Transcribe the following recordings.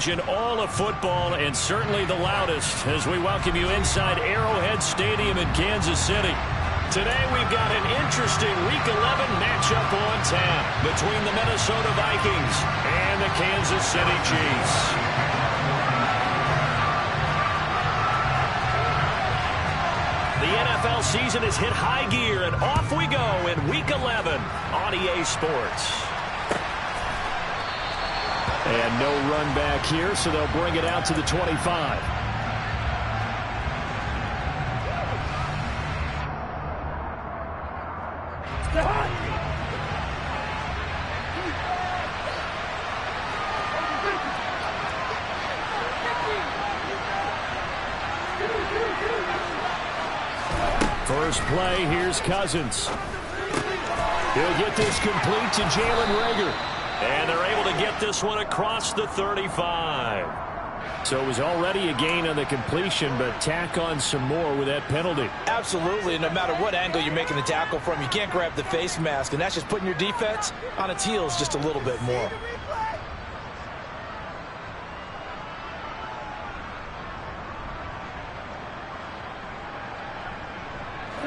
In all of football, and certainly the loudest, as we welcome you inside Arrowhead Stadium in Kansas City. Today we've got an interesting Week 11 matchup on tap between the Minnesota Vikings and the Kansas City Chiefs. The NFL season has hit high gear, and off we go in Week 11 on EA Sports. And no run back here, so they'll bring it out to the 25. First play, here's Cousins. He'll get this complete to Jalen Reagor. And they're able to get this one across the 35. So it was already a gain on the completion, but tack on some more with that penalty. Absolutely, and no matter what angle you're making the tackle from, you can't grab the face mask, and that's just putting your defense on its heels just a little bit more.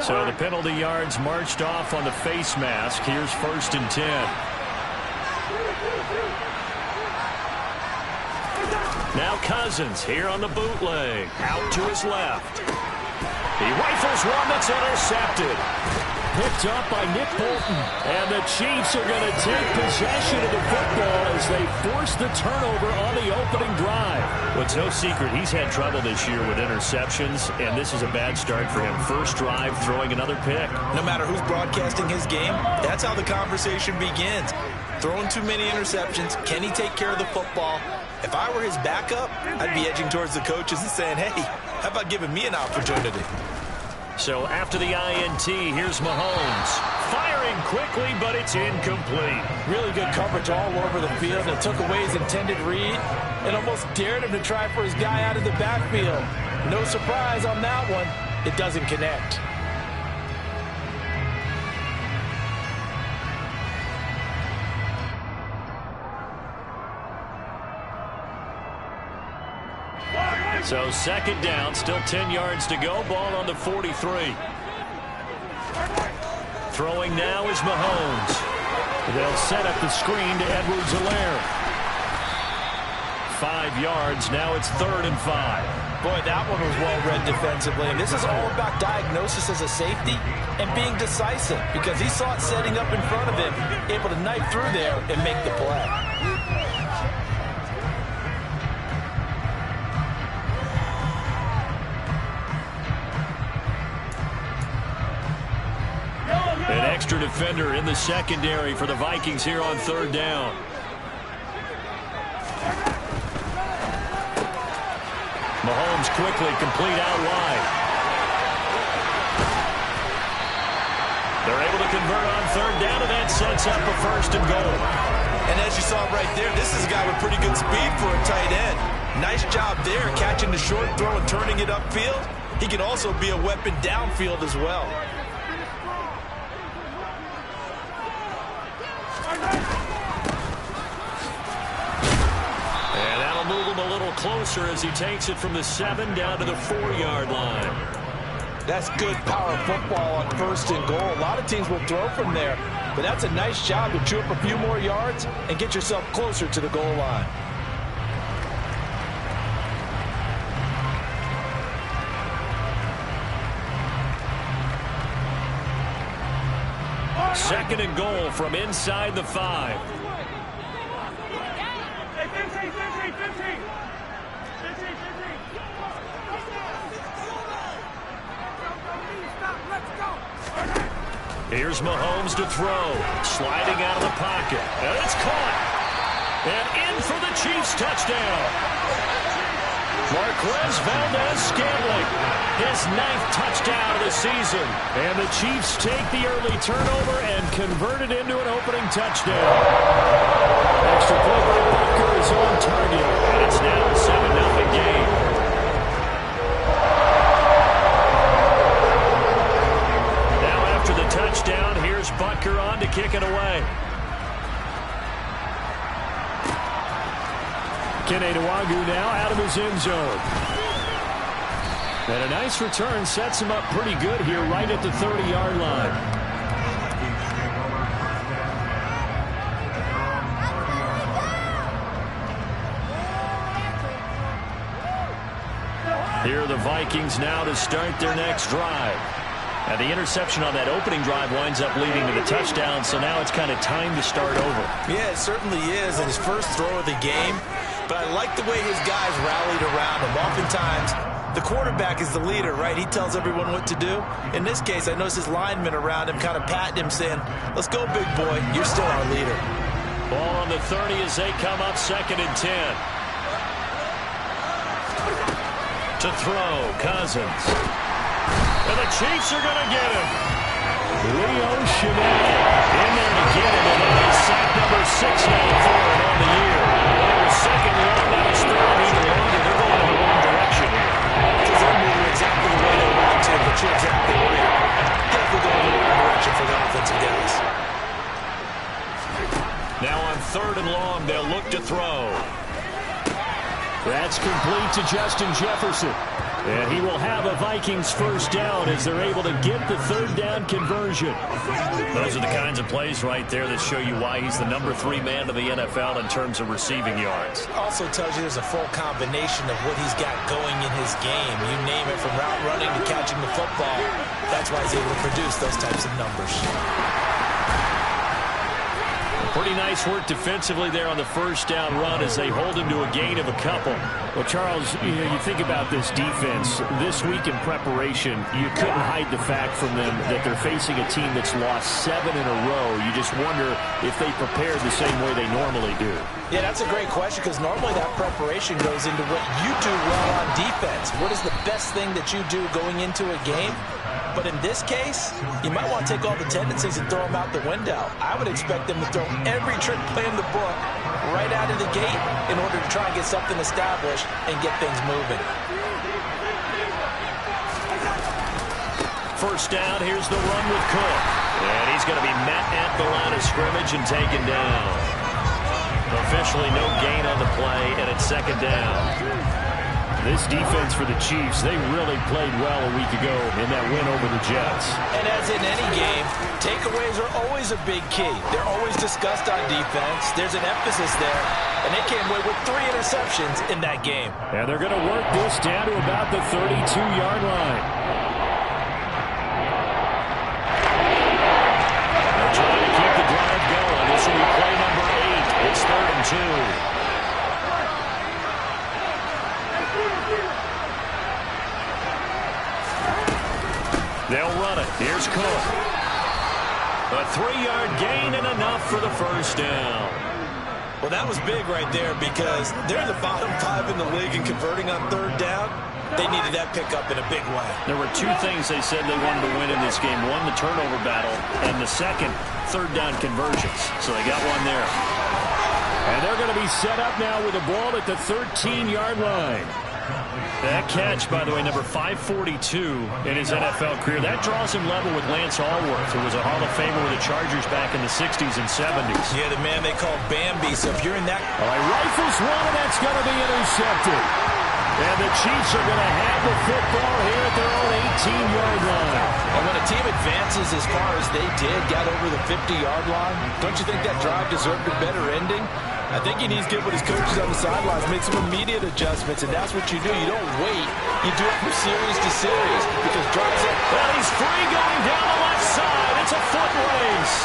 So the penalty yards marched off on the face mask. Here's 1st and 10. Now Cousins here on the bootleg. Out to his left. He rifles one that's intercepted. Picked up by Nick Bolton. And the Chiefs are going to take possession of the football as they force the turnover on the opening drive. Well, it's no secret he's had trouble this year with interceptions, and this is a bad start for him. First drive, throwing another pick. No matter who's broadcasting his game, that's how the conversation begins. Throwing too many interceptions. Can he take care of the football? If I were his backup, I'd be edging towards the coaches and saying, hey, how about giving me an opportunity? So after the INT, here's Mahomes. Firing quickly, but it's incomplete. Really good coverage all over the field. It took away his intended read and almost dared him to try for his guy out of the backfield. No surprise on that one. It doesn't connect. So 2nd down, still 10 yards to go. Ball on the 43. Throwing now is Mahomes. They'll set up the screen to Edwards-Helaire. 5 yards. Now it's 3rd and 5. Boy, that one was well read defensively. And this is all about diagnosis as a safety and being decisive, because he saw it setting up in front of him, able to knife through there and make the play. An extra defender in the secondary for the Vikings here on 3rd down. Mahomes quickly complete out wide. They're able to convert on 3rd down, and that sets up a 1st and goal. And as you saw right there, this is a guy with pretty good speed for a tight end. Nice job there, catching the short throw and turning it upfield. He can also be a weapon downfield as well. Move him a little closer as he takes it from the 7 down to the 4-yard line. That's good power football on 1st and goal. A lot of teams will throw from there, but that's a nice job to chew up a few more yards and get yourself closer to the goal line. Second and goal from inside the 5. Here's Mahomes to throw. Sliding out of the pocket. And it's caught. And in for the Chiefs touchdown. Marquez Valdes-Scantling. His 9th touchdown of the season. And the Chiefs take the early turnover and convert it into an opening touchdown. Extra play by Butker is on target. And it's now a 7-0 game. Touchdown. Here's Butker on to kick it away. Kene Nwangwu now out of his end zone. And a nice return sets him up pretty good here right at the 30-yard line. Here are the Vikings now to start their next drive. And the interception on that opening drive winds up leading to the touchdown, so now it's kind of time to start over. Yeah, it certainly is, and his first throw of the game. But I like the way his guys rallied around him. Oftentimes, the quarterback is the leader, right? He tells everyone what to do. In this case, I noticed his linemen around him kind of patting him, saying, let's go, big boy. You're still our leader. Ball on the 30 as they come up 2nd and 10. To throw, Cousins. And the Chiefs are going to get him. Leo Chenal in there to get him, and that is sack number 6 now for him on the year. Well, it was 2nd and 1, now it's 3rd and even longer. They're going in the wrong direction here. Because they're moving exactly the way they want to, but you're exactly right. Definitely going in the wrong direction for the offensive guys. Now on 3rd and long, they'll look to throw. That's complete to Justin Jefferson. And he will have a Vikings first down as they're able to get the 3rd down conversion. Those are the kinds of plays right there that show you why he's the number 3 man of the NFL in terms of receiving yards. Also tells you there's a full combination of what he's got going in his game. You name it, from route running to catching the football. That's why he's able to produce those types of numbers. Pretty nice work defensively there on the first down run as they hold him to a gain of a couple. Well, Charles, you think about this defense. This week in preparation, you couldn't hide the fact from them that they're facing a team that's lost 7 in a row. You just wonder if they prepared the same way they normally do. Yeah, that's a great question, because normally that preparation goes into what you do well on defense. What is the best thing that you do going into a game? But in this case, you might want to take all the tendencies and throw them out the window. I would expect them to throw every trick play in the book right out of the gate in order to try and get something established and get things moving. First down, here's the run with Cook. And he's going to be met at the line of scrimmage and taken down. Officially no gain on the play, and it's 2nd down. This defense for the Chiefs, they really played well a week ago in that win over the Jets. And as in any game, takeaways are always a big key. They're always discussed on defense. There's an emphasis there, and they came away with 3 interceptions in that game. And they're going to work this down to about the 32-yard line. They're trying to keep the drive going. This will be play number 8. It's 3rd and 2. They'll run it. Here's Cook. A 3-yard gain and enough for the first down. Well, that was big right there, because they're in the bottom 5 in the league in converting on 3rd down. They needed that pickup in a big way. There were 2 things they said they wanted to win in this game. One, the turnover battle, and the second, 3rd down conversions. So they got one there. And they're going to be set up now with a ball at the 13-yard line. That catch, by the way, number 542 in his NFL career. That draws him level with Lance Allworth, who was a Hall of Famer with the Chargers back in the 60s and 70s. Yeah, the man they called Bambi. So if you're in that... All right, rifles one, and that's going to be intercepted. And the Chiefs are going to have the football here at their own 18-yard line. And when a team advances as far as they did, got over the 50-yard line, don't you think that drive deserved a better ending? I think he needs to get with his coaches on the sidelines, make some immediate adjustments, and that's what you do. You don't wait. You do it from series to series, because drives up. Well, he's free going down the left side. It's a foot race.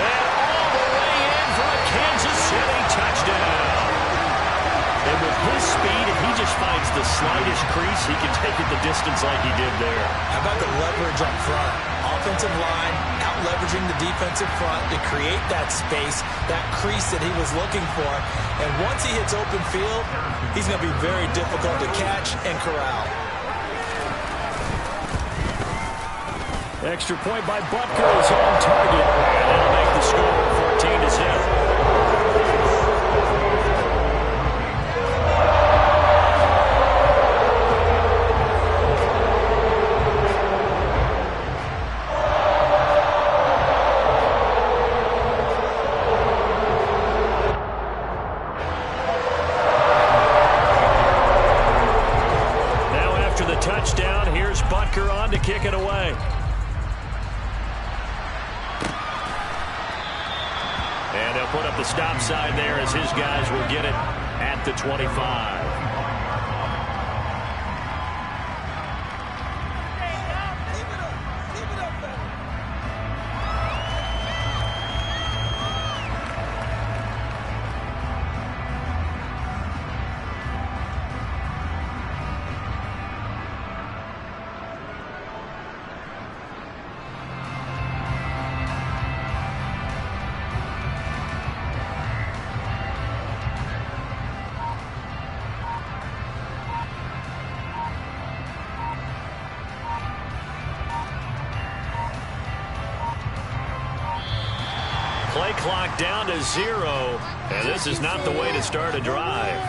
And all the way in for a Kansas City touchdown. And with his speed, if he just finds the slightest crease, he can take it the distance like he did there. How about the leverage up front? Offensive line out-leveraging the defensive front to create that space, that crease that he was looking for. And once he hits open field, he's going to be very difficult to catch and corral. Extra point by Butker is on target. And that'll make the score 14-0. Here's Butker on to kick it away. And they'll put up the stop sign there as his guys will get it at the 25. Play clock down to 0, and this is not the way to start a drive.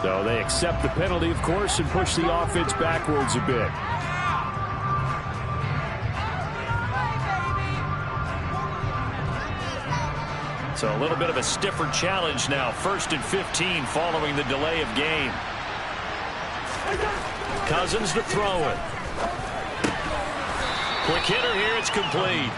So they accept the penalty, of course, and push the offense backwards a bit. So a little bit of a stiffer challenge now. 1st and 15 following the delay of game. Cousins to throw it. Quick hitter here, it's complete.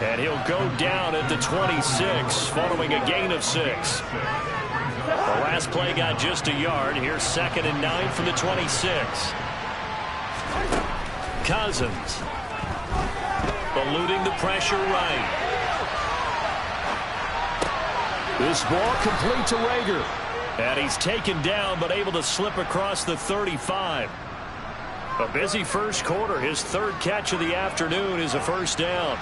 And he'll go down at the 26 following a gain of 6. The last play got just a yard. Here's 2nd and 9 from the 26. Cousins eluding the pressure right. This ball complete to Reagor. And he's taken down but able to slip across the 35. A busy first quarter. His 3rd catch of the afternoon is a first down.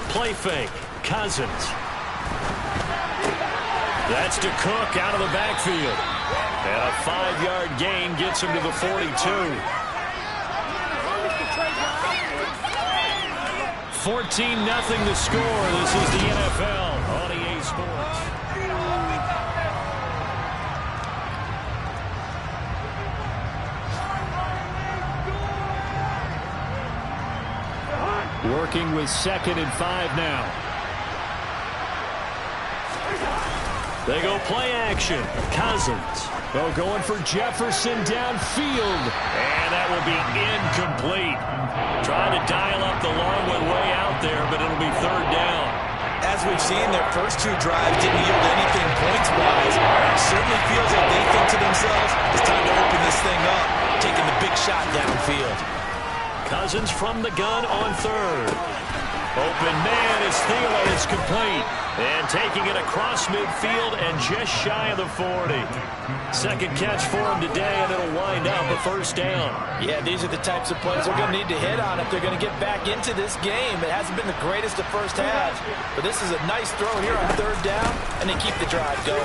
Play fake. Cousins. That's to Cook out of the backfield. And a 5-yard gain gets him to the 42. 14-0 the score. This is the NFL on EA Sports. Working with 2nd and 5 now. They go play action. Cousins. Oh, going for Jefferson downfield. And that will be incomplete. Trying to dial up the long one way out there, but it'll be 3rd down. As we've seen, their first 2 drives didn't yield anything points-wise. It certainly feels like they think to themselves, it's time to open this thing up, taking the big shot downfield. Cousins from the gun on 3rd. Open man is Thielen. It's complete. And taking it across midfield and just shy of the 40. 2nd catch for him today, and it'll wind up a first down. Yeah, these are the types of plays they're going to need to hit on if they're going to get back into this game. It hasn't been the greatest of first halves, but this is a nice throw here on 3rd down, and they keep the drive going.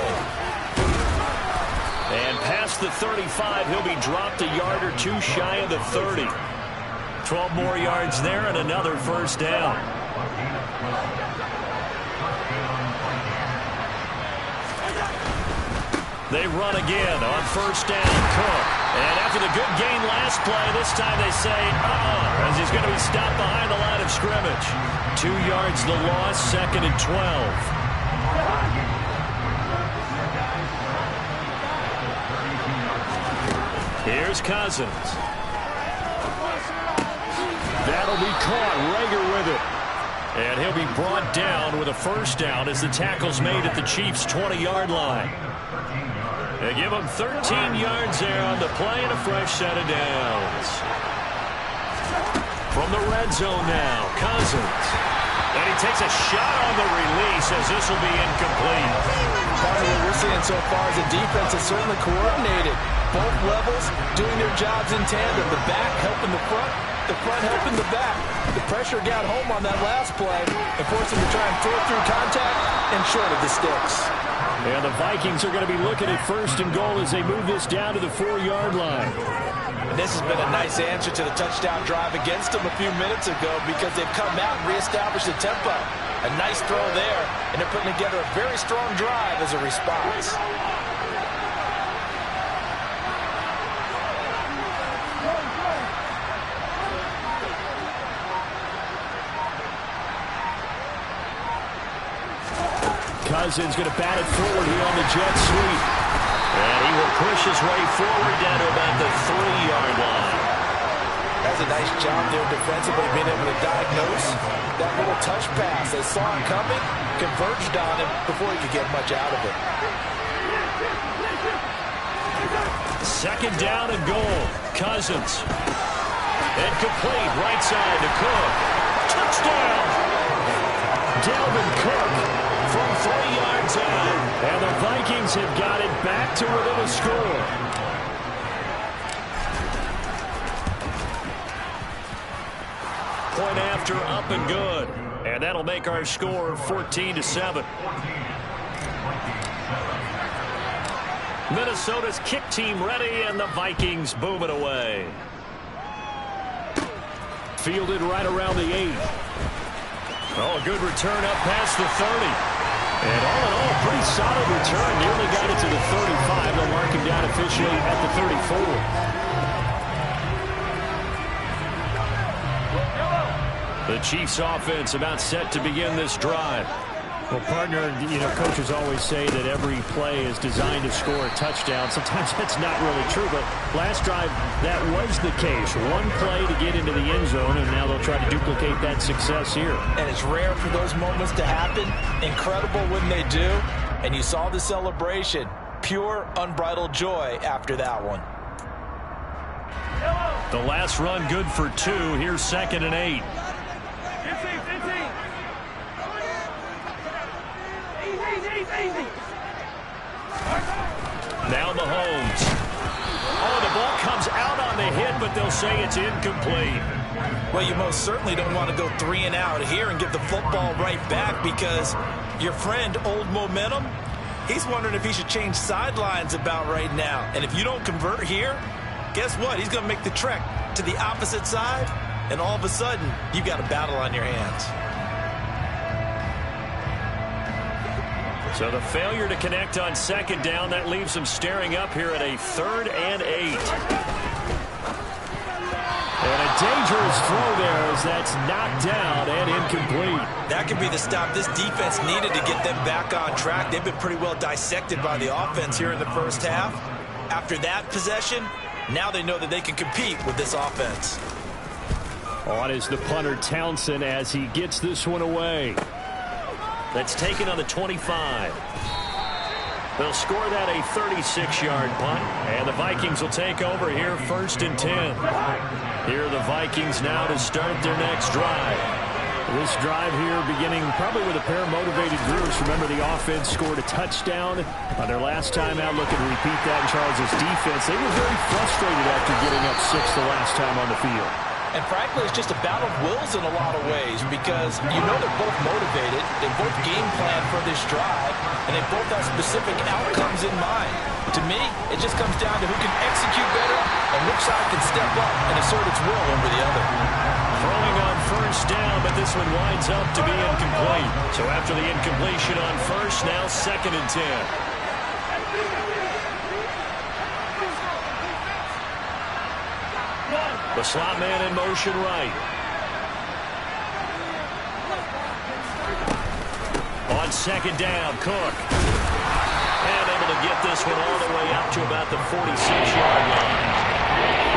And past the 35, he'll be dropped a yard or 2 shy of the 30. 12 more yards there and another first down. They run again on 1st down. Cook. And after the good gain last play, this time they say, as he's going to be stopped behind the line of scrimmage. 2 yards the loss, 2nd and 12. Here's Cousins. That'll be caught. Reagor with it. And he'll be brought down with a first down as the tackle's made at the Chiefs' 20-yard line. They give him 13 yards there on the play and a fresh set of downs. From the red zone now, Cousins. And he takes a shot on the release as this will be incomplete. Part of what we're seeing so far is the defense is certainly coordinated. Both levels doing their jobs in tandem. The back helping the front helping the back. The pressure got home on that last play and forced him to try and throw through contact and short of the sticks. And the Vikings are going to be looking at 1st and goal as they move this down to the 4-yard line. And this has been a nice answer to the touchdown drive against them a few minutes ago because they've come out and reestablished the tempo. A nice throw there, and they're putting together a very strong drive as a response. Cousins going to bat it forward here on the jet sweep. And he will push his way forward down to about the 3-yard line. That's a nice job there defensively, being able to diagnose that little touch pass. They saw him coming, converged on him before he could get much out of it. Second down and goal. Cousins. Incomplete. Right side to Cook. Touchdown. Dalvin Cook from 3 yards out. And the Vikings have got it back to within a score. Point after, up and good. And that'll make our score 14-7. Minnesota's kick team ready, and the Vikings boom it away. Fielded right around the 8. Oh, a good return up past the 30. And all in all, pretty solid return. Nearly got it to the 35. They'll mark him down officially at the 34. The Chiefs offense about set to begin this drive. Well, partner, coaches always say that every play is designed to score a touchdown. Sometimes that's not really true, but last drive, that was the case. One play to get into the end zone, and now they'll try to duplicate that success here. And it's rare for those moments to happen. Incredible when they do. And you saw the celebration. Pure, unbridled joy after that one. The last run good for 2. Here's 2nd and 8. Now Mahomes. Oh, the ball comes out on the hit, but they'll say it's incomplete. Well, you most certainly don't want to go 3 and out here and give the football right back, because your friend, Old Momentum, he's wondering if he should change sidelines about right now. And if you don't convert here, guess what? He's going to make the trek to the opposite side, and all of a sudden, you've got a battle on your hands. So the failure to connect on 2nd down, that leaves them staring up here at a 3rd and 8. And a dangerous throw there as that's knocked down and incomplete. That could be the stop this defense needed to get them back on track. They've been pretty well dissected by the offense here in the first half. After that possession, now they know that they can compete with this offense. On is the punter, Townsend, as he gets this one away. That's taken on the 25. They'll score that a 36-yard punt, and the Vikings will take over here 1st and 10. Here are the Vikings now to start their next drive. This drive here beginning probably with a pair of motivated groups. Remember, the offense scored a touchdown on their last time out. Looking to repeat that in Charles' defense. They were very frustrated after getting up 6 the last time on the field. And frankly, it's just a battle of wills in a lot of ways, because you know they're both motivated, they both game plan for this drive, and they both have specific outcomes in mind. To me, it just comes down to who can execute better and which side can step up and assert its will over the other. Throwing on 1st down, but this one winds up to be incomplete. So after the incompletion on 1st, now 2nd and 10. The slot man in motion right. On 2nd down, Cook. And able to get this one all the way up to about the 46-yard line.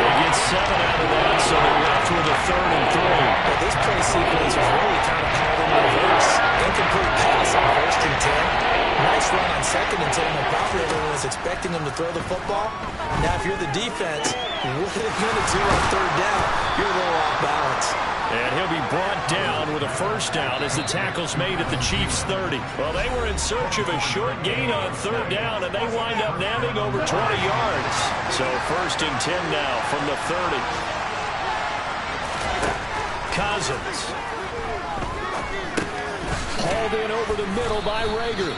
They get 7 out of that, so they're left with a 3rd and 3. But this play sequence was really kind of called in reverse. Incomplete pass on 1st and 10. Nice run on 2nd and 10, and probably everyone was expecting him to throw the football. Now, if you're the defense, what are you going to do on 3rd down? You're a little off balance. And he'll be brought down with a 1st down as the tackle's made at the Chiefs' 30. Well, they were in search of a short gain on 3rd down, and they wind up nabbing over 20 yards. So 1st and 10 now from the 30. Cousins. Hauled in over the middle by Rager.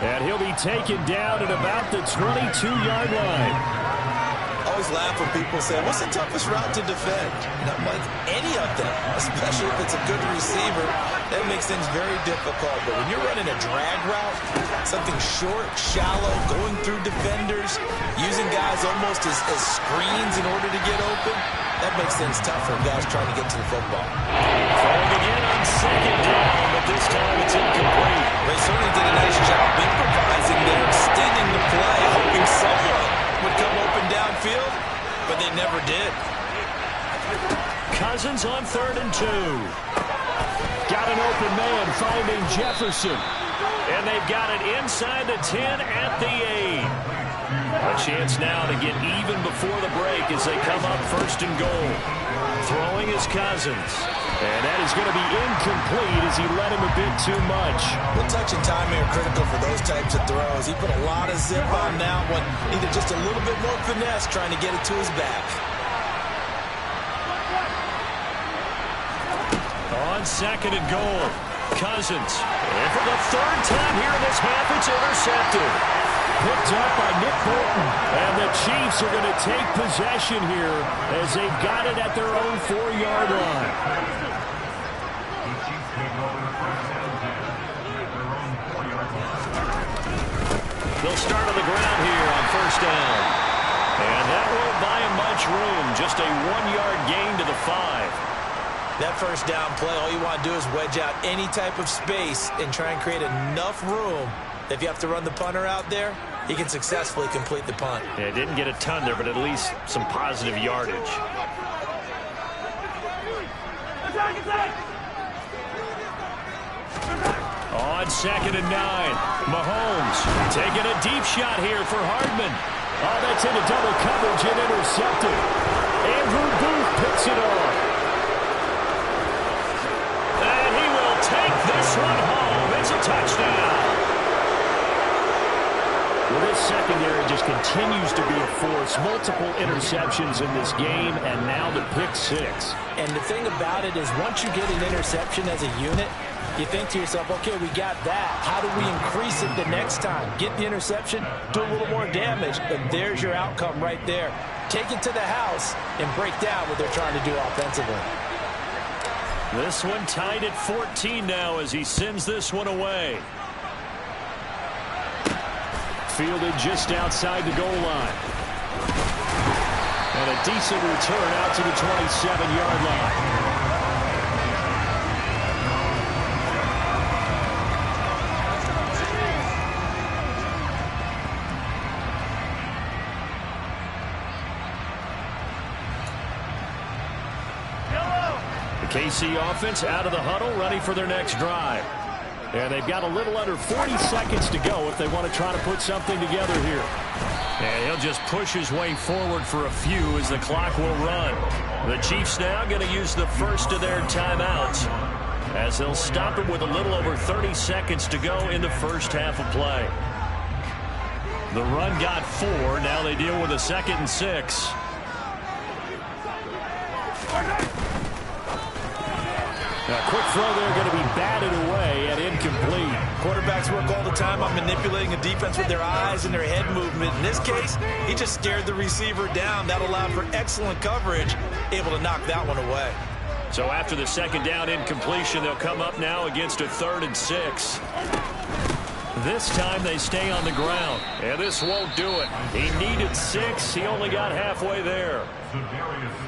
And he'll be taken down at about the 22-yard line. I always laugh when people say, what's the toughest route to defend? Not like any of them, especially if it's a good receiver. That makes things very difficult. But when you're running a drag route, something short, shallow, going through defenders, using guys almost as screens in order to get open, that makes things tough for guys trying to get to the football. Throwing again on 2nd down, but this time it's incomplete. They certainly did a nice job improvising there, extending the play, hoping someone 2. Got an open man finding Jefferson. And they've got it inside the 10 at the 8. A chance now to get even before the break as they come up 1st and goal. Throwing is Cousins. And that is going to be incomplete as he led him a bit too much. Well, touch and timing are critical for those types of throws. He put a lot of zip on that one. Needed just a little bit more finesse trying to get it to his back. On 2nd and goal, Cousins. And for the 3rd time here in this half, it's intercepted. Picked up by Nick Bolton. And the Chiefs are going to take possession here as they've got it at their own 4-yard line. They'll start on the ground here on 1st down. And that won't buy him much room. Just a 1-yard gain to the 5. That 1st down play, all you want to do is wedge out any type of space and try and create enough room. If you have to run the punter out there, he can successfully complete the punt. Yeah, didn't get a ton there, but at least some positive yardage. On 2nd and 9, Mahomes taking a deep shot here for Hardman. Oh, that's into double coverage and intercepted. Andrew Booth picks it off. And he will take this one home. It's a touchdown. Well, this secondary just continues to be a force. Multiple interceptions in this game, and now the pick 6. And the thing about it is once you get an interception as a unit, you think to yourself, okay, we got that. How do we increase it the next time? Get the interception, do a little more damage, and there's your outcome right there. Take it to the house and break down what they're trying to do offensively. This one tied at 14 now as he sends this one away. Fielded just outside the goal line. And a decent return out to the 27-yard line. The KC offense out of the huddle, ready for their next drive. And they've got a little under 40 seconds to go if they want to try to put something together here. And he'll just push his way forward for a few as the clock will run. The Chiefs now going to use the first of their timeouts as they'll stop it with a little over 30 seconds to go in the first half of play. The run got 4. Now they deal with a 2nd and 6. A quick throw there going to be batted away and incomplete. Quarterbacks work all the time on manipulating a defense with their eyes and their head movement. In this case, he just scared the receiver down. That allowed for excellent coverage, able to knock that one away. So after the 2nd down incompletion, they'll come up now against a 3rd and 6. This time they stay on the ground, and this won't do it. He needed 6. He only got halfway there.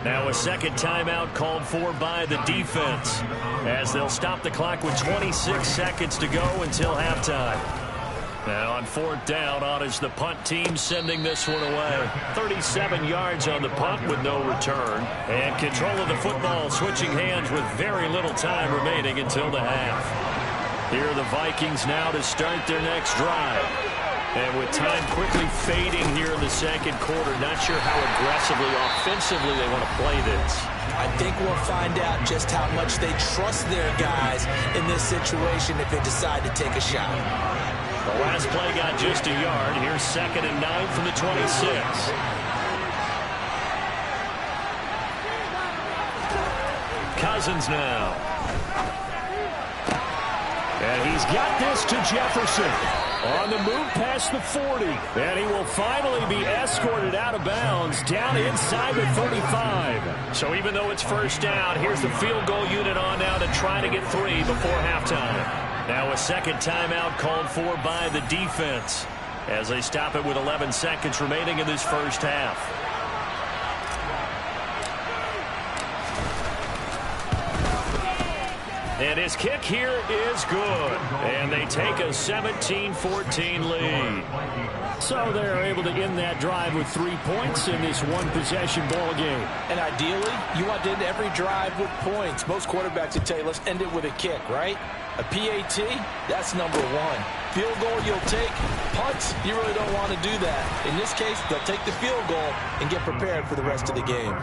Now a 2nd timeout called for by the defense as they'll stop the clock with 26 seconds to go until halftime. Now on 4th down, on is the punt team sending this one away. 37 yards on the punt with no return. And control of the football switching hands with very little time remaining until the half. Here are the Vikings now to start their next drive. And with time quickly fading here in the 2nd quarter, not sure how aggressively, offensively they want to play this. I think we'll find out just how much they trust their guys in this situation if they decide to take a shot. The last play got just a yard. Here's 2nd and 9 from the 26. Cousins now. And he's got this to Jefferson. On the move past the 40. And he will finally be escorted out of bounds down inside the 35. So even though it's 1st down, here's the field goal unit on now to try to get 3 before halftime. Now a 2nd timeout called for by the defense as they stop it with 11 seconds remaining in this first half. And his kick here is good. And they take a 17-14 lead. So they're able to end that drive with 3 points in this one-possession ball game. And ideally, you want to end every drive with points. Most quarterbacks would tell you, let's end it with a kick, right? A PAT, that's number one. Field goal you'll take. Punts, you really don't want to do that. In this case, they'll take the field goal and get prepared for the rest of the game.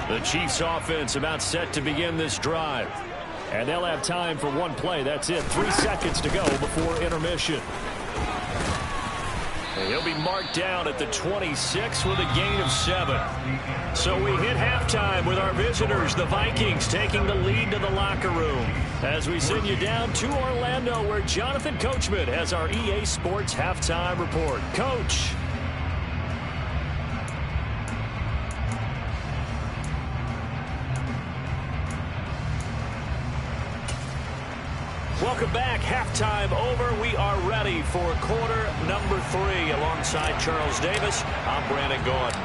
The Chiefs offense about set to begin this drive. And they'll have time for one play. That's it. 3 seconds to go before intermission. And he'll be marked down at the 26 with a gain of 7. So we hit halftime with our visitors, the Vikings, taking the lead to the locker room. As we send you down to Orlando, where Jonathan Coachman has our EA Sports halftime report. Coach. Welcome back. Halftime over. We are ready for quarter number 3. Alongside Charles Davis, I'm Brandon Gordon.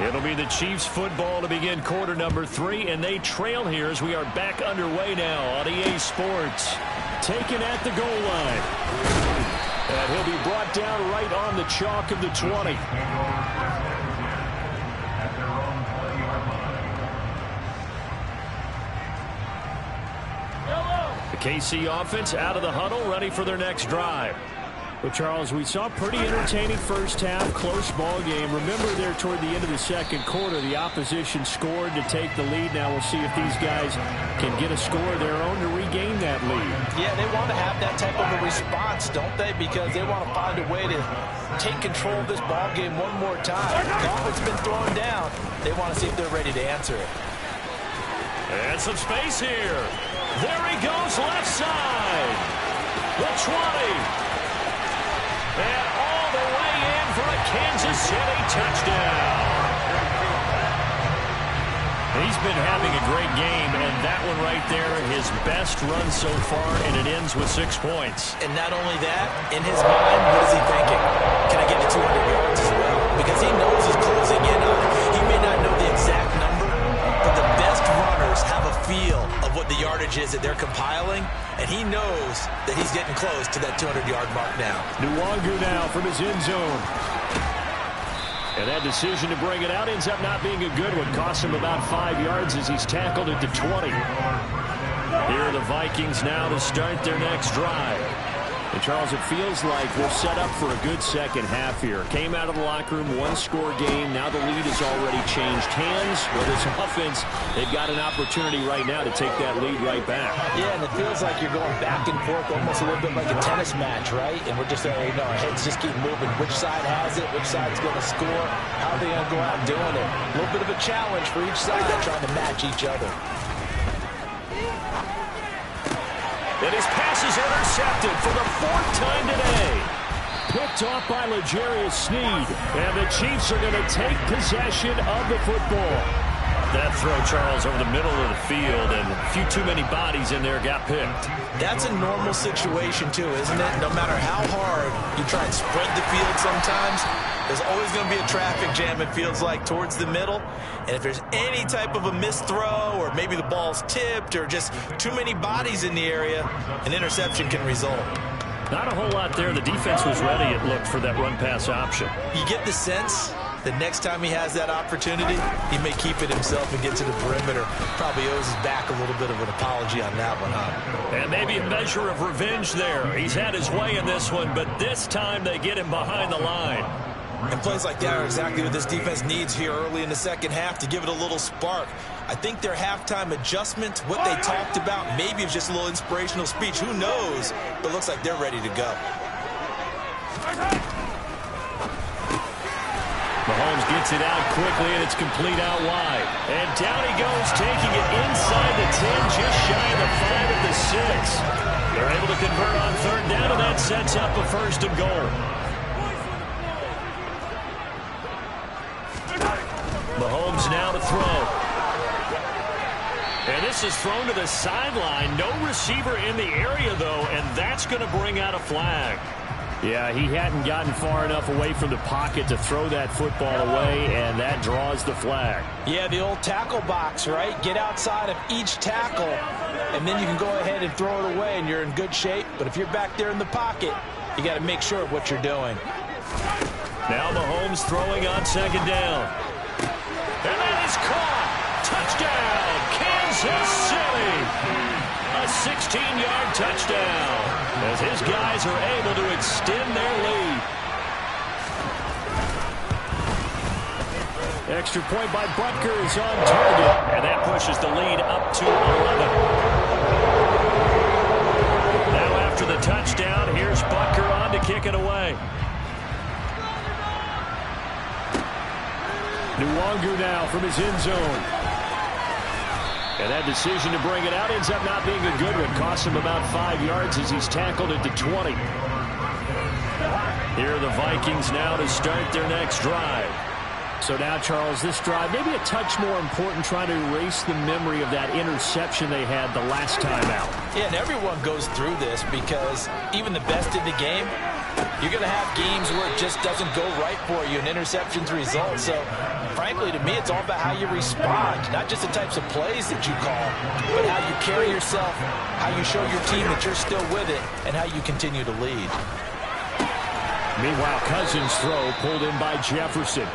It'll be the Chiefs football to begin quarter number 3, and they trail here as we are back underway now on EA Sports. Taken at the goal line. And he'll be brought down right on the chalk of the 20. KC offense out of the huddle, ready for their next drive. Well, Charles, we saw pretty entertaining first half, close ball game. Remember there toward the end of the second quarter, the opposition scored to take the lead. Now we'll see if these guys can get a score of their own to regain that lead. Yeah, they want to have that type of a response, don't they? Because they want to find a way to take control of this ball game one more time. Now it's been thrown down. They want to see if they're ready to answer it. And some space here. There he goes, left side. The 20. And all the way in for a Kansas City touchdown. He's been having a great game, and that one right there, his best run so far, and it ends with 6 points. And not only that, in his mind, what is he thinking? Can I get to 200 yards as well? Because he knows he's closing in on it. He may not know the exact number, but the best runners have a feel of what the yardage is that they're compiling, and he knows that he's getting close to that 200-yard mark now. Nwangu now from his end zone. And that decision to bring it out ends up not being a good one. Cost him about 5 yards as he's tackled at the 20. Here are the Vikings now to start their next drive. And Charles, it feels like we're set up for a good second half here. Came out of the locker room, one-score game. Now the lead has already changed hands. With this offense, they've got an opportunity right now to take that lead right back. Yeah, and it feels like you're going back and forth, almost a little bit like a tennis match, right? And we're just, our heads just keep moving. Which side has it? Which side's going to score? How are they going to go out doing it? A little bit of a challenge for each side, trying to match each other. And his pass is intercepted for the 4th time today. Picked off by L'Jarius Sneed. And the Chiefs are going to take possession of the football. That throw, Charles, over the middle of the field, and a few too many bodies in there got picked. That's a normal situation, too, isn't it? No matter how hard you try and spread the field sometimes, there's always going to be a traffic jam, it feels like, towards the middle. And if there's any type of a missed throw, or maybe the ball's tipped, or just too many bodies in the area, an interception can result. Not a whole lot there. The defense was ready, it looked, for that run-pass option. You get the sense that next time he has that opportunity, he may keep it himself and get to the perimeter. Probably owes his back a little bit of an apology on that one, huh? And maybe a measure of revenge there. He's had his way in this one, but this time they get him behind the line. And plays like that are exactly what this defense needs here early in the second half to give it a little spark. I think their halftime adjustment, what they talked about, maybe it's just a little inspirational speech. Who knows? But it looks like they're ready to go. Mahomes gets it out quickly, and it's complete out wide. And down he goes, taking it inside the 10, just shy of the 5 at the 6. They're able to convert on 3rd down, and that sets up a 1st and goal. Mahomes now to throw. And this pass is thrown to the sideline. No receiver in the area, though, and that's going to bring out a flag. Yeah, he hadn't gotten far enough away from the pocket to throw that football away, and that draws the flag. Yeah, the old tackle box, right? Get outside of each tackle, and then you can go ahead and throw it away, and you're in good shape. But if you're back there in the pocket, you got to make sure of what you're doing. Now Mahomes throwing on second down. And that is caught. Touchdown, Kansas City. A 16-yard touchdown as his guys are able to extend their lead. Extra point by Butker is on target, and that pushes the lead up to 11. Now after the touchdown, here's Butker on to kick it away. Nwangu now from his end zone. And that decision to bring it out ends up not being a good one. Costs him about 5 yards as he's tackled at the 20. Here are the Vikings now to start their next drive. So now, Charles, this drive maybe a touch more important, trying to erase the memory of that interception they had the last time out. Yeah, and everyone goes through this because even the best in the game, you're going to have games where it just doesn't go right for you, and interceptions result. So, frankly, to me, it's all about how you respond, not just the types of plays that you call, but how you carry yourself, how you show your team that you're still with it, and how you continue to lead. Meanwhile, Cousins' throw pulled in by Jefferson.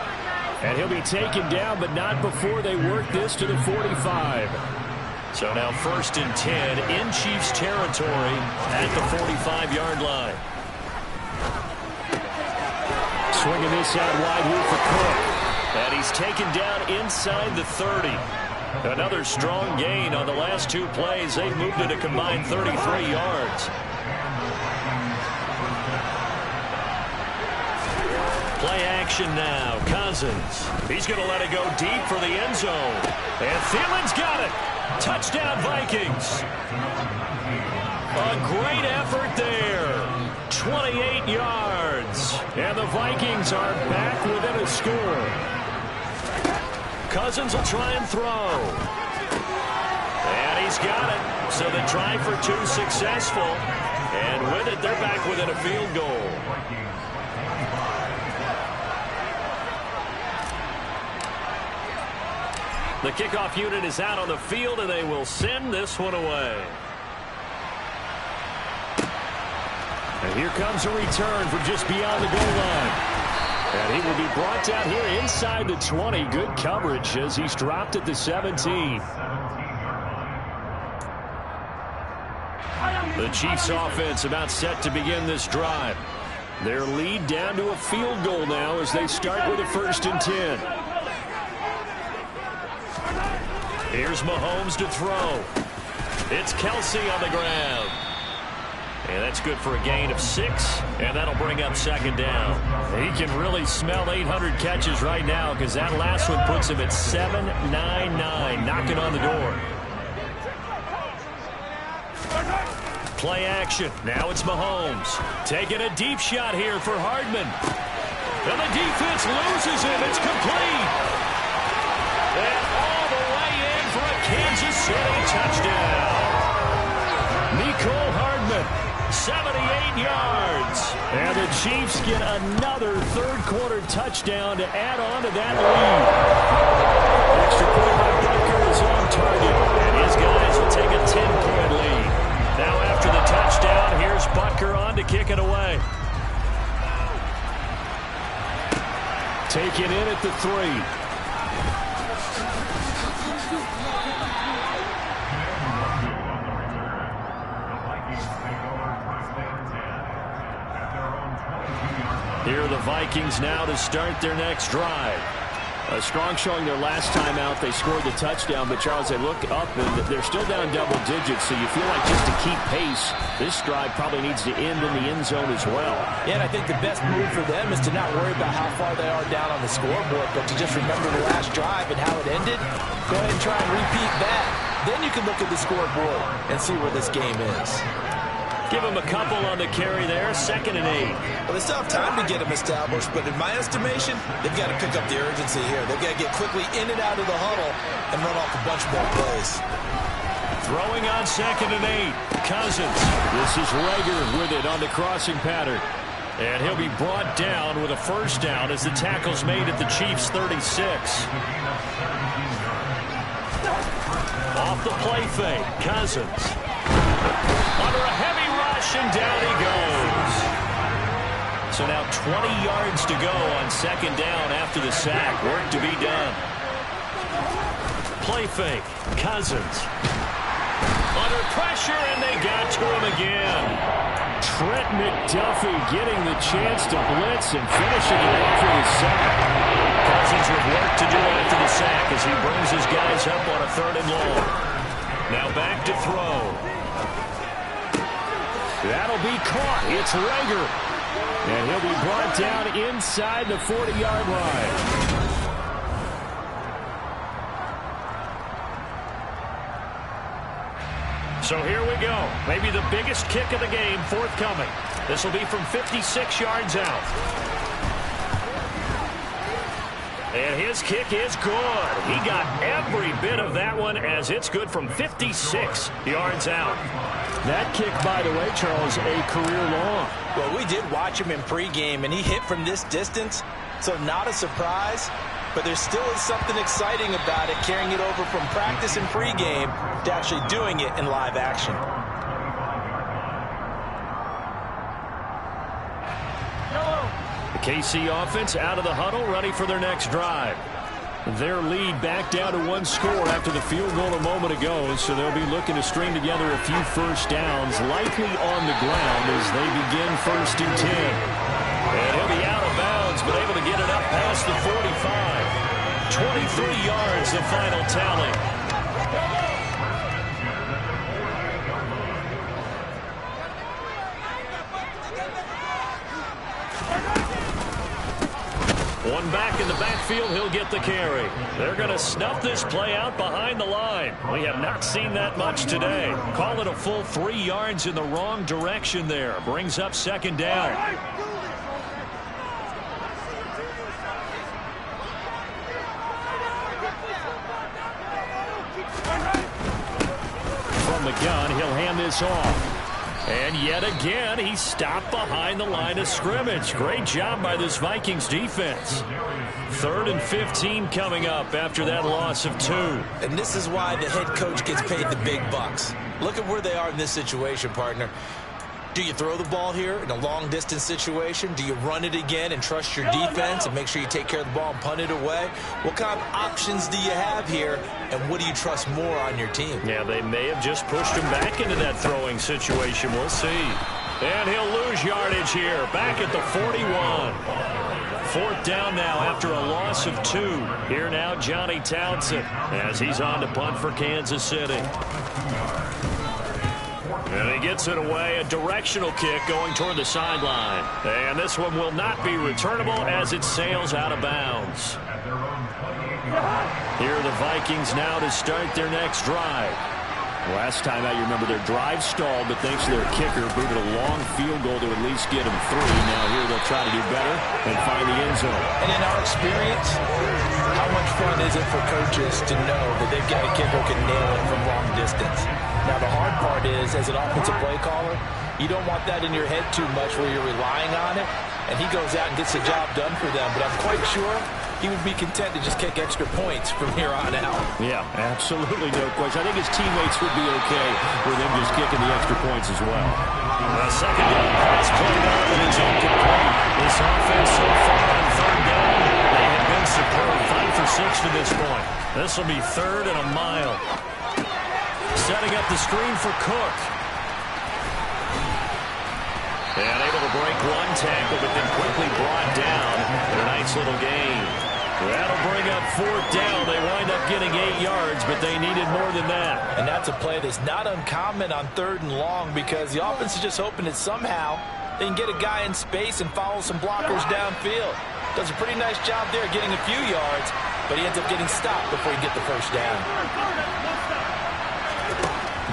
And he'll be taken down, but not before they work this to the 45. So now 1st and 10 in Chiefs territory at the 45-yard line. Swinging this out wide here for Cook. And he's taken down inside the 30. Another strong gain on the last 2 plays. They've moved it a combined 33 yards. Play action now. Cousins. He's going to let it go deep for the end zone. And Thielen's got it. Touchdown, Vikings. A great effort there. 28 yards. And the Vikings are back within a score. Cousins will try and throw. And he's got it. So the try for 2 successful. And with it, they're back within a field goal. The kickoff unit is out on the field, and they will send this one away. And here comes a return from just beyond the goal line. And he will be brought down here inside the 20. Good coverage as he's dropped at the 17. The Chiefs offense about set to begin this drive. Their lead down to a field goal now as they start with a 1st and 10. Here's Mahomes to throw. It's Kelsey on the ground. And that's good for a gain of 6, and that'll bring up 2nd down. He can really smell 800 catches right now because that last one puts him at 799, knocking on the door. Play action. Now it's Mahomes. Taking a deep shot here for Hardman. And the defense loses him. It's complete. And all the way in for a Kansas City touchdown. Mecole Hardman, 78 yards. And the Chiefs get another 3rd quarter touchdown to add on to that lead. Extra point by Butker is on target. And his guys will take a 10-point lead. Now after the touchdown, here's Butker on to kick it away. Taken in at the 3. Here are the Vikings now to start their next drive. A strong showing their last time out. They scored the touchdown, but Charles, they look up and they're still down double digits, so you feel like just to keep pace, this drive probably needs to end in the end zone as well. Yeah, and I think the best move for them is to not worry about how far they are down on the scoreboard, but to just remember the last drive and how it ended. Go ahead and try and repeat that. Then you can look at the scoreboard and see where this game is. Give him a couple on the carry there, 2nd and 8. Well, they still have time to get them established, but in my estimation, they've got to pick up the urgency here. They've got to get quickly in and out of the huddle and run off a bunch more plays. Throwing on 2nd and 8. Cousins. This is Reagor with it on the crossing pattern. And he'll be brought down with a first down as the tackle's made at the Chiefs' 36. Off the play fake. Cousins. Under a heavy rush, and down he goes. So now 20 yards to go on 2nd down after the sack. Work to be done. Play fake. Cousins. Under pressure, and they got to him again. Trent McDuffie getting the chance to blitz and finishing it off with his sack. Cousins with work to do after the sack as he brings his guys up on a 3rd and long. Now back to throw. That'll be caught. It's Reagor. And he'll be brought down inside the 40-yard line. So here we go. Maybe the biggest kick of the game forthcoming. This will be from 56 yards out. And his kick is good. He got every bit of that one as it's good from 56 yards out. That kick, by the way, Charles, a career long. Well, we did watch him in pregame, and he hit from this distance, so not a surprise. But there still is something exciting about it, carrying it over from practice and pregame to actually doing it in live action. The KC offense out of the huddle, ready for their next drive. Their lead back down to 1 score after the field goal a moment ago, so they'll be looking to string together a few first downs, likely on the ground as they begin 1st and 10. And he'll be out of bounds, but able to get it up past the 45. 23 yards, the final tally. One back in the backfield, he'll get the carry. They're going to snuff this play out behind the line. We have not seen that much today. Call it a full 3 yards in the wrong direction there. Brings up 2nd down. From the gun, he'll hand this off. And yet again, he stopped behind the line of scrimmage. Great job by this Vikings defense. 3rd and 15 coming up after that loss of 2. And this is why the head coach gets paid the big bucks. Look at where they are in this situation, partner. Do you throw the ball here in a long-distance situation? Do you run it again and trust your defense and make sure you take care of the ball and punt it away? What kind of options do you have here, and what do you trust more on your team? Yeah, they may have just pushed him back into that throwing situation. We'll see. And he'll lose yardage here, back at the 41. 4th down now after a loss of 2. Here now, Johnny Townsend, as he's on to punt for Kansas City. And he gets it away, a directional kick going toward the sideline. And this one will not be returnable as it sails out of bounds. Here are the Vikings now to start their next drive. Last time out, you remember their drive stalled, but thanks to their kicker, booted a long field goal to at least get them 3. Now here they'll try to do better and find the end zone. And in our experience, how much fun is it for coaches to know that they've got a kicker who can nail it from long distance? Now, the hard part is, as an offensive play caller, you don't want that in your head too much where you're relying on it, and he goes out and gets the job done for them. But I'm quite sure he would be content to just kick extra points from here on out. Yeah, absolutely no question. I think his teammates would be okay with him just kicking the extra points as well. The 2nd down pass played up and it's incomplete. This offense so far on 3rd down, they have been superb. 5 for 6 to this point. This will be 3rd and a mile. Setting up the screen for Cook. And able to break one tackle, but then quickly brought down in a nice little gain. That'll bring up 4th down. They wind up getting 8 yards, but they needed more than that. And that's a play that's not uncommon on 3rd and long because the offense is just hoping that somehow they can get a guy in space and follow some blockers downfield. Does a pretty nice job there getting a few yards, but he ends up getting stopped before he gets the first down.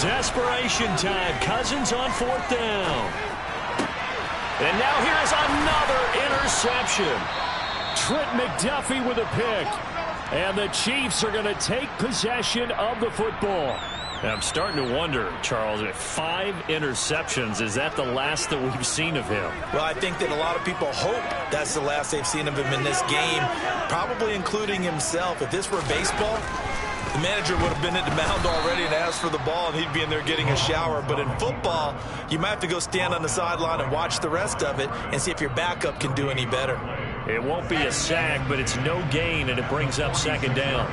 Desperation time. Cousins on 4th down. And now here's another interception. Trent McDuffie with a pick. And the Chiefs are going to take possession of the football. I'm starting to wonder, Charles, if 5 interceptions, is that the last that we've seen of him? Well, I think that a lot of people hope that's the last they've seen of him in this game, probably including himself. If this were baseball, the manager would have been at the mound already and asked for the ball, and he'd be in there getting a shower. But in football, you might have to go stand on the sideline and watch the rest of it and see if your backup can do any better. It won't be a sack, but it's no gain, and it brings up second down.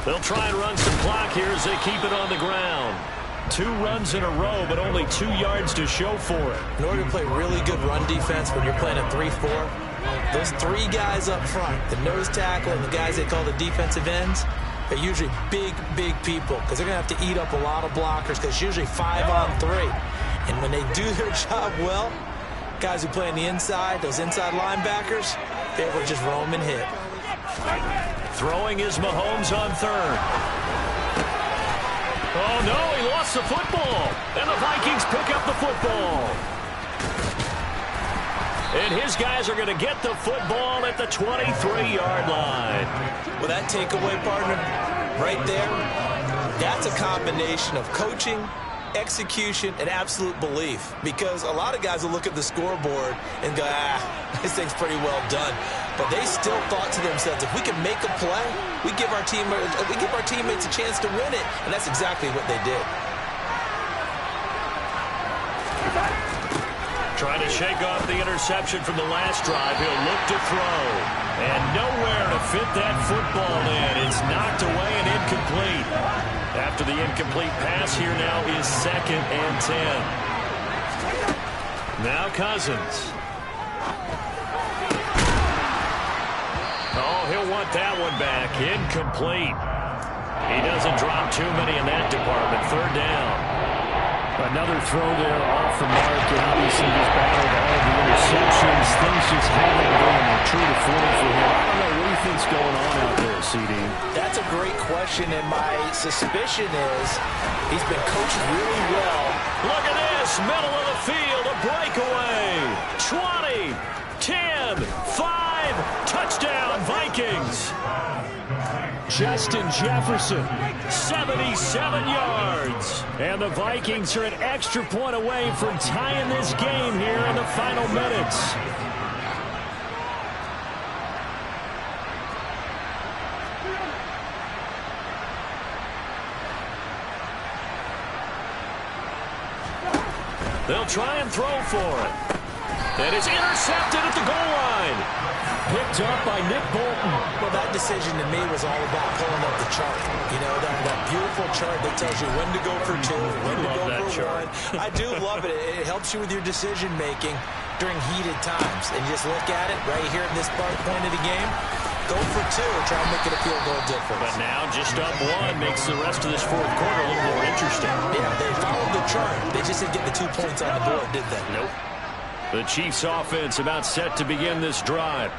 They'll try and run some clock here as they keep it on the ground. 2 runs in a row, but only 2 yards to show for it. In order to play really good run defense when you're playing a 3-4, those 3 guys up front, the nose tackle and the guys they call the defensive ends, they're usually big, big people because they're going to have to eat up a lot of blockers because it's usually 5 on 3. And when they do their job well, guys who play on the inside, those inside linebackers, they're able to just roam and hit. Throwing is Mahomes on third. Oh, no, he lost the football. And the Vikings pick up the football. And his guys are going to get the football at the 23-yard line. Well, that takeaway, partner, right there, that's a combination of coaching, execution, and absolute belief. Because a lot of guys will look at the scoreboard and go, this thing's pretty well done. But they still thought to themselves, if we can make a play, we give our teammates a chance to win it. And that's exactly what they did. Trying to shake off the interception from the last drive. He'll look to throw. And nowhere to fit that football in. It's knocked away and incomplete. After the incomplete pass, here now is 2nd and 10. Now Cousins. Oh, he'll want that one back. Incomplete. He doesn't drop too many in that department. 3rd down. Another throw there off the mark, and obviously he's battled all the interceptions. Things just haven't been true to form for him. I don't know what he thinks going on out there, CD. That's a great question, and my suspicion is he's been coached really well. Look at this, middle of the field, a breakaway. 20, 10, 5, touchdown Vikings. Justin Jefferson, 77 yards. And the Vikings are an extra point away from tying this game here in the final minutes. They'll try and throw for it. And it's intercepted at the goal line. Picked up by Nick Bolton. Well, that decision to me was all about pulling up the chart. You know, that beautiful chart that tells you when to go for 2, when to go for 1. I do love it. It helps you with your decision-making during heated times. And you just look at it right here at this point of the game. Go for 2 and try and make it a field goal difference. But now just up 1 makes the rest of this 4th quarter a little more interesting. Yeah, they followed the chart. They just didn't get the 2 points on the board, did they? Nope. The Chiefs offense about set to begin this drive.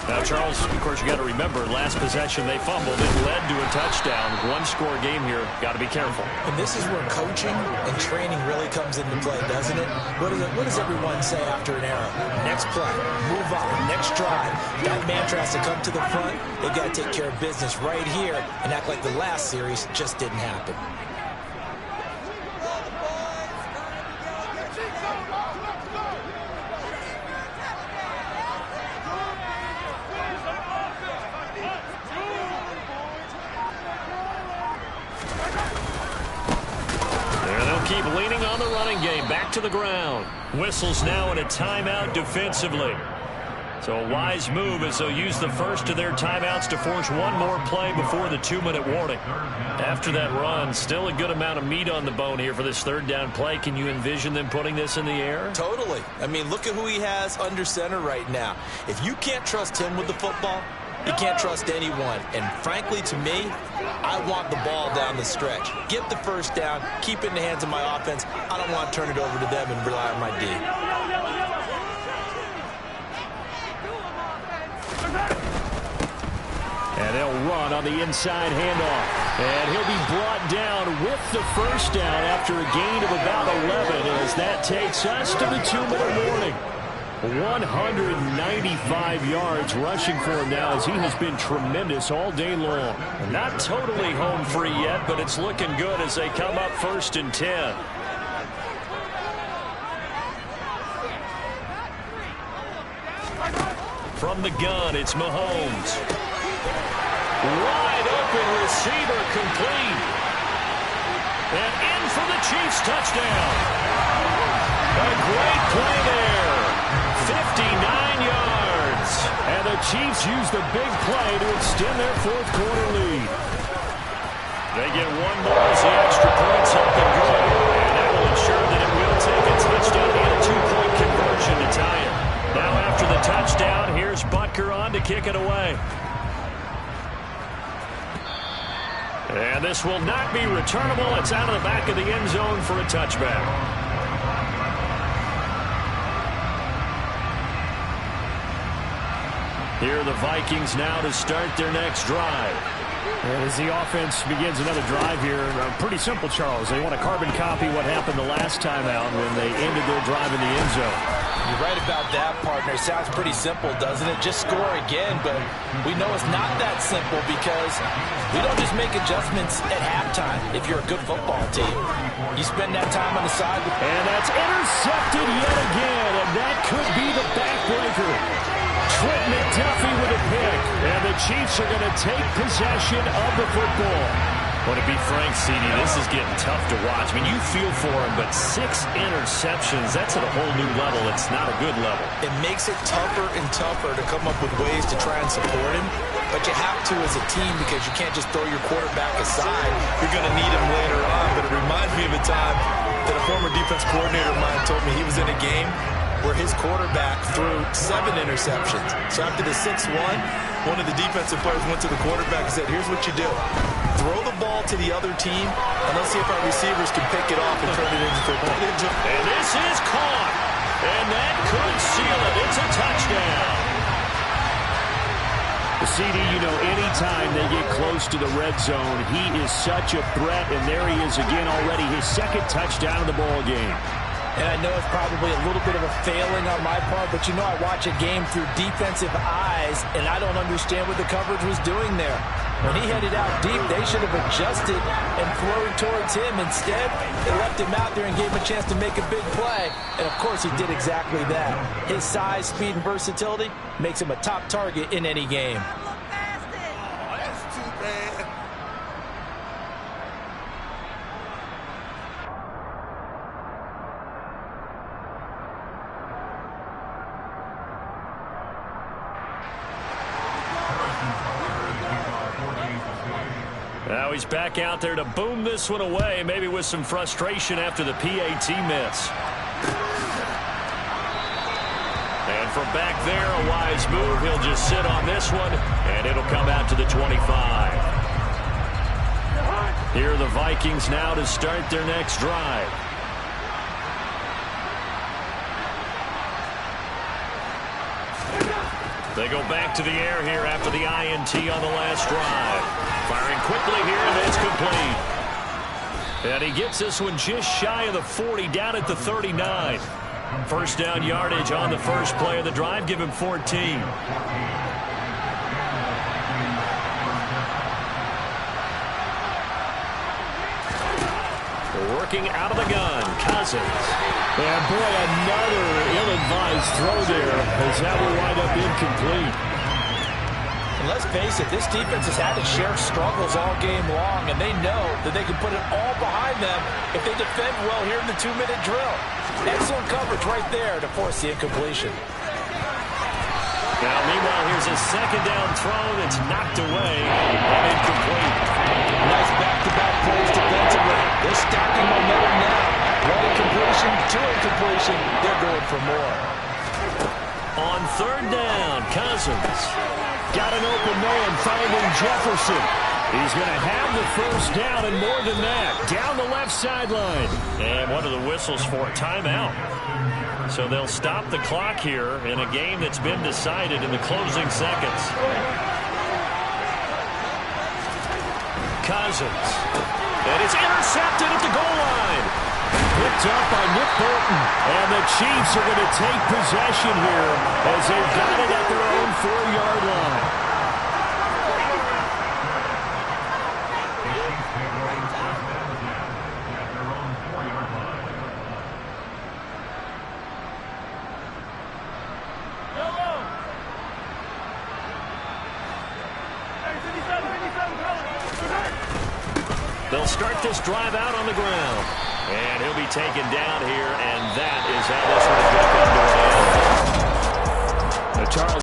Now, Charles, of course, you got to remember, last possession they fumbled. It led to a touchdown. 1-score game here. Got to be careful. And this is where coaching and training really comes into play, doesn't it? What does everyone say after an error? Next play, move on, next drive. That mantra has to come to the front. They've got to take care of business right here and act like the last series just didn't happen. Keep leaning on the running game. Back to the ground. Whistles now in a timeout defensively. So a wise move as they'll use the first of their timeouts to force one more play before the 2-minute warning. After that run, still a good amount of meat on the bone here for this 3rd down play. Can you envision them putting this in the air? Totally. I mean, look at who he has under center right now. If you can't trust him with the football, you can't trust anyone. And frankly, to me, I want the ball down the stretch. Get the first down, keep it in the hands of my offense. I don't want to turn it over to them and rely on my D. And they'll run on the inside handoff. And he'll be brought down with the first down after a gain of about 11 as that takes us to the 2-minute warning. 195 yards rushing for him now, as he has been tremendous all day long. Not totally home free yet, but it's looking good as they come up 1st and 10. From the gun, it's Mahomes. Wide open receiver, complete. And in for the Chiefs touchdown. A great play there. 59 yards. And the Chiefs use the big play to extend their 4th quarter lead. They get one more as the extra point, something good. And that will ensure that it will take a touchdown and a 2-point conversion to tie it. Now after the touchdown, here's Butker on to kick it away. And this will not be returnable. It's out of the back of the end zone for a touchback. Here are the Vikings now to start their next drive. And as the offense begins another drive here, pretty simple, Charles. They want to carbon copy what happened the last time out when they ended their drive in the end zone. You're right about that, partner. Sounds pretty simple, doesn't it? Just score again, but we know it's not that simple because we don't just make adjustments at halftime if you're a good football team. You spend that time on the side. And that's intercepted yet again, and that could be the backbreaker. Trent McDuffie with a pick, and the Chiefs are going to take possession of the football. Well, to be frank, CD, this is getting tough to watch. I mean, you feel for him, but 6 interceptions, that's at a whole new level. It's not a good level. It makes it tougher and tougher to come up with ways to try and support him, but you have to as a team because you can't just throw your quarterback aside. You're going to need him later on, but it reminds me of a time that a former defense coordinator of mine told me he was in a game where his quarterback threw 7 interceptions. So after the 6th one of the defensive players went to the quarterback and said, here's what you do. Throw the ball to the other team, and let's see if our receivers can pick it off and turn it into football. And this is caught. And that could seal it. It's a touchdown. The CD, you know, anytime they get close to the red zone, he is such a threat, and there he is again already, his 2nd touchdown of the ball game. And I know it's probably a little bit of a failing on my part, but you know I watch a game through defensive eyes, and I don't understand what the coverage was doing there. When he headed out deep, they should have adjusted and flowed towards him. Instead, they left him out there and gave him a chance to make a big play. And, of course, he did exactly that. His size, speed, and versatility makes him a top target in any game. Now he's back out there to boom this one away, maybe with some frustration after the PAT miss. And from back there, a wise move. He'll just sit on this one, and it'll come out to the 25. Here are the Vikings now to start their next drive. They go back to the air here after the INT on the last drive. Firing quickly here, and it's complete. And he gets this one just shy of the 40, down at the 39. First down yardage on the first play of the drive. Give him 14. Working out of the gun, Cousins. And boy, another ill-advised throw there, as that will wind up incomplete. And let's face it, this defense has had its share of struggles all game long, and they know that they can put it all behind them if they defend well here in the 2-minute drill. Excellent coverage right there to force the incompletion. Now, meanwhile, here's a 2nd down throw that's knocked away and incomplete. Nice back-to-back plays defensively. They're stacking momentum now. One incompletion, 2 incompletion. They're going for more. On 3rd down, Cousins. Got an open man finding Jefferson. He's going to have the first down and more than that. Down the left sideline. And what are the whistles for? Timeout. So they'll stop the clock here in a game that's been decided in the closing seconds. Cousins. And it's intercepted at the goal line. Picked up by Nick Bolton. And the Chiefs are going to take possession here as they've got it at their own 4-yard line. They'll start this drive out on the ground. And he'll be taken down here, and that is how this one is going to come to an end. Charles